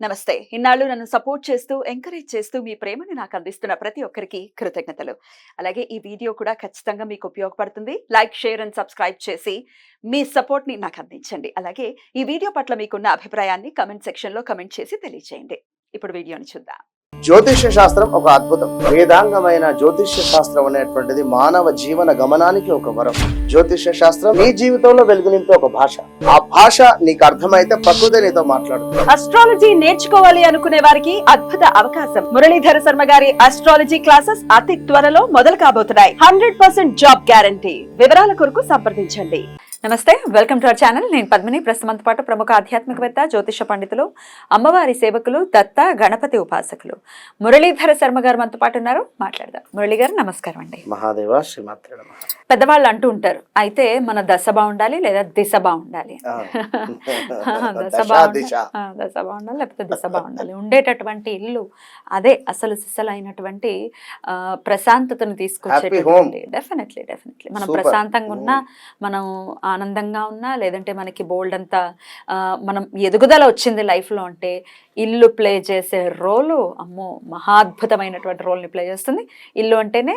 నమస్తే. ఇన్నాళ్ళు నన్ను సపోర్ట్ చేస్తూ, ఎంకరేజ్ చేస్తూ మీ ప్రేమని నాకు అందిస్తున్న ప్రతి ఒక్కరికి కృతజ్ఞతలు. అలాగే ఈ వీడియో కూడా ఖచ్చితంగా మీకు ఉపయోగపడుతుంది. లైక్, షేర్ అండ్ సబ్స్క్రైబ్ చేసి మీ సపోర్ట్‌ని నాకు అందించండి. అలాగే ఈ వీడియో పట్ల మీకున్న అభిప్రాయాన్ని కామెంట్ సెక్షన్‌లో కామెంట్ చేసి తెలియజేయండి. ఇప్పుడు వీడియోని చూద్దాం. జ్యోతిష్య శాస్త్రం ఒక అద్భుతం. వేదాంగమైన జ్యోతిష్య శాస్త్రం అనేటువంటిది మానవ జీవన గమనానికి ఒక వరం. జ్యోతిష్య శాస్త్రం నీ జీవితంలో వెలుగు నింపే ఒక భాష. ఆ భాష నీకు అర్థమైతే ప్రకృతి నీతో మాట్లాడుతుంది. అస్ట్రాలజీ నేర్చుకోవాలి అనుకునే వారికి అద్భుత అవకాశం. మురళీధర శర్మ గారి అస్ట్రాలజీ క్లాసెస్ అతి త్వరలో మొదలు కాబోతున్నాయి. 100% జాబ్ గ్యారంటీ. వివరాల కొరకు సంప్రదించండి. నమస్తే, వెల్కమ్ టు అవర్ ఛానల్. నేను పద్మిని. ప్రస్తుతంతో పాటు ప్రముఖ ఆధ్యాత్మికవేత్త, జ్యోతిష పండితులు, అమ్మవారి సేవకులు, దత్త గణపతి ఉపాసకులు మురళీధర శర్మ గారు మనతో పాటు ఉన్నారు. మాట్లాడదాం. మురళి గారు నమస్కారం అండి. మహాదేవ శ్రీమాత్రే నమః. పెద్దవాళ్ళు అంటూ ఉంటారు, అయితే మన దశ బాగుండాలి లేదా దిశ బాగుండాలి. దశ బాగుండాలి లేకపోతే దిశ బాగుండాలి. ఉండేటటువంటి ఇల్లు అదే అసలు సిసలైనటువంటి ప్రశాంతతను తీసుకొచ్చేటటువంటి. డెఫినెట్లీ మనం ప్రశాంతంగా ఉన్నా, మనం ఆనందంగా ఉన్నా, లేదంటే మనకి బోల్డ్ అంతా మనం ఎదుగుదల వచ్చింది లైఫ్లో అంటే ఇల్లు ప్లే చేసే రోలు అమ్మో మహాద్భుతమైనటువంటి రోల్ని ప్లే చేస్తుంది. ఇల్లు అంటేనే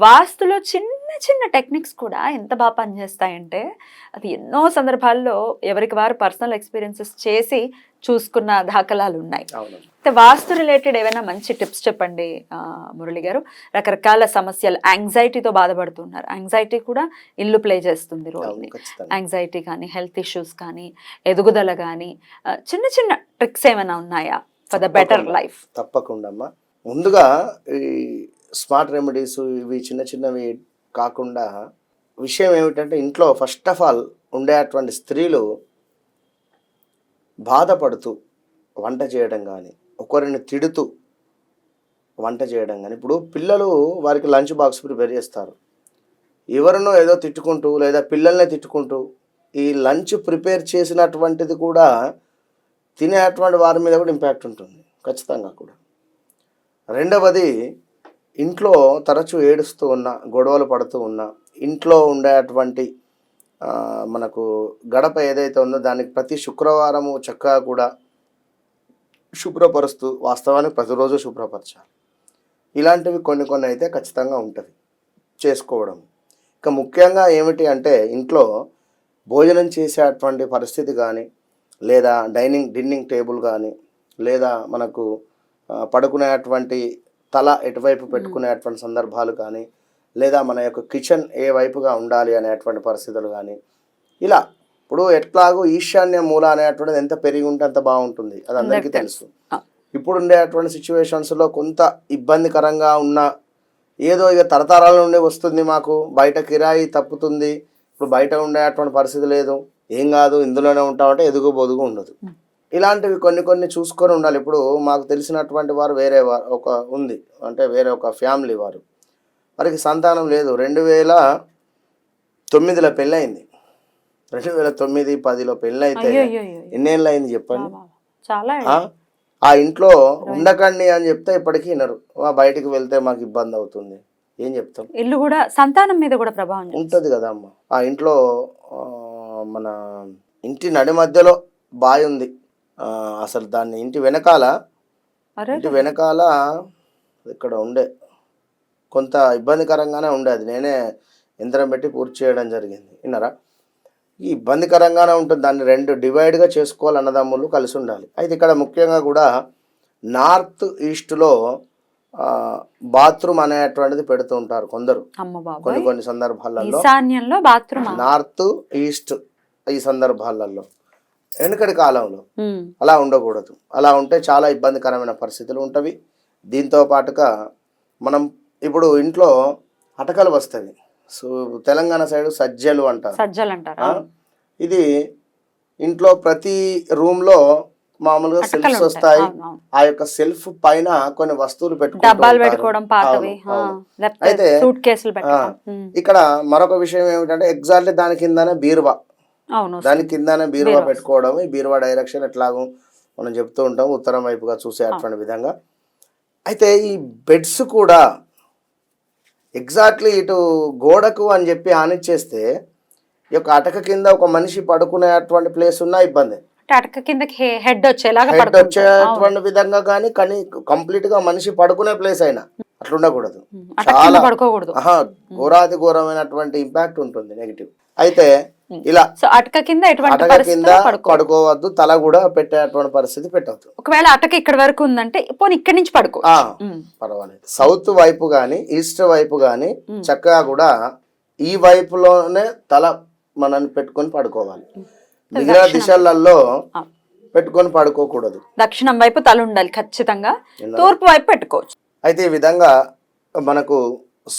వాస్తులో చిన్న చిన్న టెక్నిక్స్ కూడా ఎంత బాగా పనిచేస్తాయంటే అది ఎన్నో సందర్భాల్లో ఎవరికి వారు పర్సనల్ ఎక్స్పీరియన్సెస్ చేసి చూసుకున్న దాఖలాలు ఉన్నాయి. వాస్తు రిలేటెడ్ ఏమైనా మంచి టిప్స్ చెప్పండి మురళి గారు. రకరకాల సమస్యలు, యాంగ్జైటీతో బాధపడుతున్నారు. యాంగ్జైటీ కూడా ఇల్లు ప్లే చేస్తుంది రోల్ని. యాంగ్జైటీ కానీ, హెల్త్ ఇష్యూస్ కానీ, ఎదుగుదల కానీ, చిన్న చిన్న ట్రిక్స్ ఏమైనా ఉన్నాయా ఫర్ ద బెటర్ లైఫ్? తప్పకుండా అమ్మా. ముందుగా ఈ స్మార్ట్ రెమెడీస్ ఇవి చిన్న చిన్నవి కాకుండా విషయం ఏమిటంటే, ఇంట్లో ఫస్ట్ ఆఫ్ ఆల్ ఉండేటువంటి స్త్రీలు బాధపడుతూ వంట చేయడం కానీ, ఒకరిని తిడుతూ వంట చేయడం కానీ. ఇప్పుడు పిల్లలు వారికి లంచ్ బాక్స్ ప్రిపేర్ చేస్తారు, ఎవరినో ఏదో తిట్టుకుంటూ లేదా పిల్లల్ని తిట్టుకుంటూ ఈ లంచ్ ప్రిపేర్ చేసినటువంటిది కూడా తినేటువంటి వారి మీద కూడా ఇంపాక్ట్ ఉంటుంది ఖచ్చితంగా కూడా. రెండవది, ఇంట్లో తరచూ ఏడుస్తూ ఉన్నా, గొడవలు పడుతూ ఉన్నా, ఇంట్లో ఉండేటువంటి మనకు గడప ఏదైతే ఉందో దానికి ప్రతి శుక్రవారము చక్కగా కూడా శుభ్రపరుస్తూ, వాస్తవానికి ప్రతిరోజు శుభ్రపరచాలి. ఇలాంటివి కొన్ని అయితే ఖచ్చితంగా ఉంటుంది చేసుకోవడం. ఇక ముఖ్యంగా ఏమిటి అంటే, ఇంట్లో భోజనం చేసేటువంటి పరిస్థితి కానీ, లేదా డిన్నింగ్ టేబుల్ కానీ, లేదా మనకు పడుకునేటువంటి తల ఎటువైపు పెట్టుకునేటువంటి సందర్భాలు కానీ, లేదా మన యొక్క కిచెన్ ఏ వైపుగా ఉండాలి అనేటువంటి పరిస్థితులు కానీ, ఇలా ఇప్పుడు ఎట్లాగో ఈశాన్య మూల అనేటువంటిది ఎంత పెరిగి ఉంటే అంత బాగుంటుంది, అది అందరికీ తెలుసు. ఇప్పుడు ఉండేటువంటి సిచ్యువేషన్స్లో కొంత ఇబ్బందికరంగా ఉన్న, ఏదో ఇక తరతరాల నుండి వస్తుంది, మాకు బయట కిరాయి తప్పుతుంది, ఇప్పుడు బయట ఉండేటువంటి పరిస్థితి లేదు, ఏం కాదు ఇందులోనే ఉంటామంటే ఎదుగు బొదుగు ఉండదు. ఇలాంటివి కొన్ని చూసుకొని ఉండాలి. ఇప్పుడు మాకు తెలిసినటువంటి వారు వేరే ఒక ఉంది, అంటే వేరే ఒక ఫ్యామిలీ వారికి సంతానం లేదు. 2009లో పెళ్ళయింది. 2009-10లో పెళ్ళైతే ఎన్నేళ్ళు అయింది చెప్పండి. ఆ ఇంట్లో ఉండకండి అని చెప్తే ఇప్పటికీ వినరు. బయటికి వెళ్తే మాకు ఇబ్బంది అవుతుంది, ఏం చెప్తాం. ఇల్లు కూడా సంతానం మీద కూడా ప్రభావం ఉంటుంది కదా అమ్మ. ఆ ఇంట్లో మన ఇంటి నడి మధ్యలో బావి ఉంది. అసలు దాన్ని ఇంటి వెనకాల ఇక్కడ ఉండే కొంత ఇబ్బందికరంగానే ఉండేది. నేనే యంత్రం పెట్టి పూర్తి చేయడం జరిగింది. విన్నారా? ఈ ఇబ్బందికరంగానే ఉంటుంది. దాన్ని 2 డివైడ్గా చేసుకోవాలి, అన్నదమ్ములు కలిసి ఉండాలి. అయితే ఇక్కడ ముఖ్యంగా కూడా నార్త్ ఈస్ట్లో బాత్రూమ్ అనేటువంటిది పెడుతూ ఉంటారు కొందరు. కొన్ని సందర్భాలలో నార్త్ ఈస్ట్ ఈ సందర్భాలలో. వెనుకటి కాలంలో అలా ఉండకూడదు. అలా ఉంటే చాలా ఇబ్బందికరమైన పరిస్థితులు ఉంటవి. దీంతో పాటుగా మనం ఇప్పుడు ఇంట్లో అటకలు వస్తాయి. సో తెలంగాణ సైడ్ సజ్జలు అంటారు. ఇది ఇంట్లో ప్రతి రూమ్లో మామూలుగా సెల్ఫ్స్ వస్తాయి. ఆ యొక్క సెల్ఫ్ పైన కొన్ని వస్తువులు పెట్టుకోవడం. అయితే ఇక్కడ మరొక విషయం ఏమిటంటే, ఎగ్జాక్ట్లీ దాని కిందనే బీరువా పెట్టుకోవడం. ఈ బీరువా డైరెక్షన్ ఎట్లాగో మనం చెప్తూ ఉంటాం, ఉత్తరం వైపుగా చూసే అటువంటి విధంగా. అయితే ఈ బెడ్స్ కూడా ఎగ్జాక్ట్లీ ఇటు గోడకు అని చెప్పి ఆనిచ్చేస్తే, ఈ యొక్క అటక కింద ఒక మనిషి పడుకునేటువంటి ప్లేస్ ఉన్నా ఇబ్బంది. అంటే అటక కిందకి హెడ్ వచ్చేలాగా హెడ్ పడుకుంటారు. వచ్చేటువంటి విధంగా కానీ కంప్లీట్ గా మనిషి పడుకునే ప్లేస్ అయినా అట్లా ఉండకూడదు. అటక కింద పడుకోకూడదు. ఘోరాతి ఘోరమైనటువంటి ఇంపాక్ట్ ఉంటుంది నెగిటివ్. అయితే ఇలా సో అటక కింద ఎటువంటి అటక కింద పడుకోవద్దు, తల కూడా పెట్టేటువంటి పరిస్థితి పెట్టవద్దు. ఒకవేళ అటక ఇక్కడ వరకు ఉందంటే పోనీ ఇక్కడి నుంచి పడుకో, పర్వాలేదు. సౌత్ వైపు గాని ఈస్ట్ వైపు గాని చక్కగా కూడా ఈ వైపులోనే తల మనం పెట్టుకొని పడుకోవాలి. మిగిలిన దిశలలో పెట్టుకొని పడుకోకూడదు. దక్షిణం వైపు తల ఉండాలి ఖచ్చితంగా, తూర్పు వైపు పెట్టుకోవచ్చు. అయితే ఈ విధంగా మనకు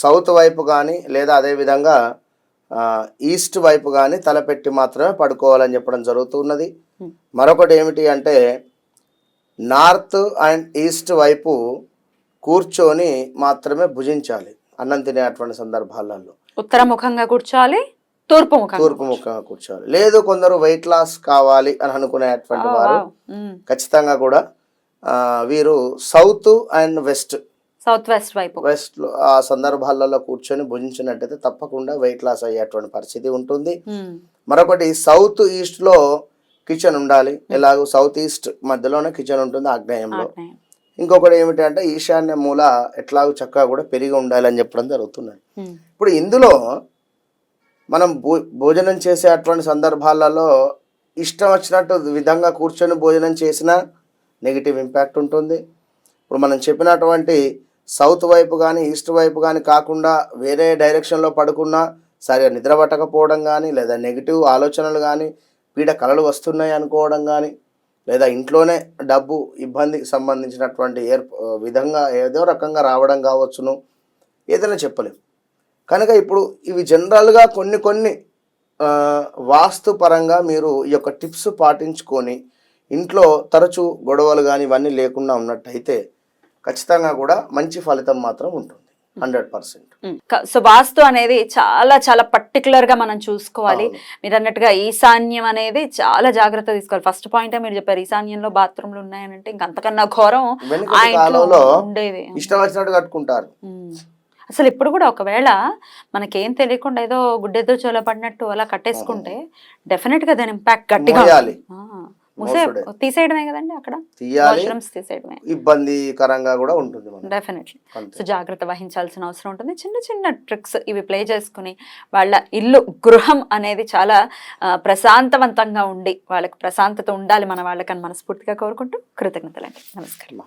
సౌత్ వైపు కానీ లేదా అదే విధంగా ఈస్ట్ వైపు కానీ తలపెట్టి మాత్రమే పడుకోవాలని చెప్పడం జరుగుతున్నది. మరొకటి ఏమిటి అంటే నార్త్ అండ్ ఈస్ట్ వైపు కూర్చొని మాత్రమే భుజించాలి అన్నం తినేటువంటి సందర్భాలలో. ఉత్తరముఖంగా కూర్చోవాలి, తూర్పు ముఖంగా కూర్చోవాలి. లేదు కొందరు వెయిట్ లాస్ కావాలి అని అనుకునేటువంటి వారు ఖచ్చితంగా కూడా వీరు సౌత్ అండ్ సౌత్ వెస్ట్ లో ఆ సందర్భాలలో కూర్చొని భుజించినట్టయితే తప్పకుండా వెయిట్ లాస్ అయ్యేటువంటి పరిస్థితి ఉంటుంది. మరొకటి సౌత్ ఈస్ట్ లో కిచెన్ ఉండాలి. ఎలాగో సౌత్ ఈస్ట్ మధ్యలోనే కిచెన్ ఉంటుంది ఆగ్నేయంలో. ఇంకొకటి ఏమిటి అంటే ఈశాన్య మూల ఎట్లాగో చక్కగా కూడా పెరిగి ఉండాలి అని చెప్పడం జరుగుతున్నది. ఇప్పుడు ఇందులో మనం భోజనం చేసే అటువంటి సందర్భాలలో ఇష్టం వచ్చినట్టు విధంగా కూర్చొని భోజనం చేసినా నెగిటివ్ ఇంపాక్ట్ ఉంటుంది. ఇప్పుడు మనం చెప్పినటువంటి సౌత్ వైపు కానీ ఈస్ట్ వైపు కానీ కాకుండా వేరే డైరెక్షన్లో పడుకున్నా సరిగా నిద్ర పట్టకపోవడం కానీ, లేదా నెగిటివ్ ఆలోచనలు కానీ, పీడ కలలు వస్తున్నాయి అనుకోవడం కానీ, లేదా ఇంట్లోనే డబ్బు ఇబ్బందికి సంబంధించినటువంటి విధంగా ఏదో రకంగా రావడం కావచ్చును, ఏదైనా చెప్పలేము. కనుక ఇప్పుడు ఇవి జనరల్గా కొన్ని వాస్తు పరంగా మీరు ఈ యొక్క టిప్స్ పాటించుకొని ఇంట్లో తరచూ గొడవలు కానీ ఇవన్నీ లేకుండా ఉన్నట్టయితే ఖచ్చితంగా కూడా మంచి ఫలితం మాత్రం ఉంటుంది 100%. సో వాస్తు అనేది చాలా చాలా పర్టికులర్ గా మనం చూసుకోవాలి. మీరు అన్నట్టుగా ఈశాన్యం అనేది చాలా జాగ్రత్త తీసుకోవాలి. ఫస్ట్ పాయింట్ మీరు చెప్పారు, ఈశాన్యంలో బాత్రూమ్లు ఉన్నాయనంటే ఇంకంతకన్నా ఘోరం ఉండేది. ఇష్టం వచ్చినట్టు కట్టుకుంటారు. అసలు ఇప్పుడు కూడా ఒకవేళ మనకేం తెలియకుండా ఏదో గుడ్డెదో చోల పడినట్టు అలా కట్టేసుకుంటే డెఫినెట్ గా దాని ఇంపాక్ట్ గట్టిగా తీసేయడమే కదండి, అక్కడ తీసేయడమే ఇబ్బందికరంగా కూడా ఉంటుంది. డెఫినెట్లీ. సో జాగ్రత్త వహించాల్సిన అవసరం ఉంటుంది. చిన్న చిన్న ట్రిక్స్ ఇవి ప్లే చేసుకుని వాళ్ళ ఇల్లు గృహం అనేది చాలా ప్రశాంతవంతంగా ఉండి వాళ్ళకి ప్రశాంతత ఉండాలి మన వాళ్ళకని మనస్ఫూర్తిగా కోరుకుంటూ కృతజ్ఞతలండి. నమస్కారం.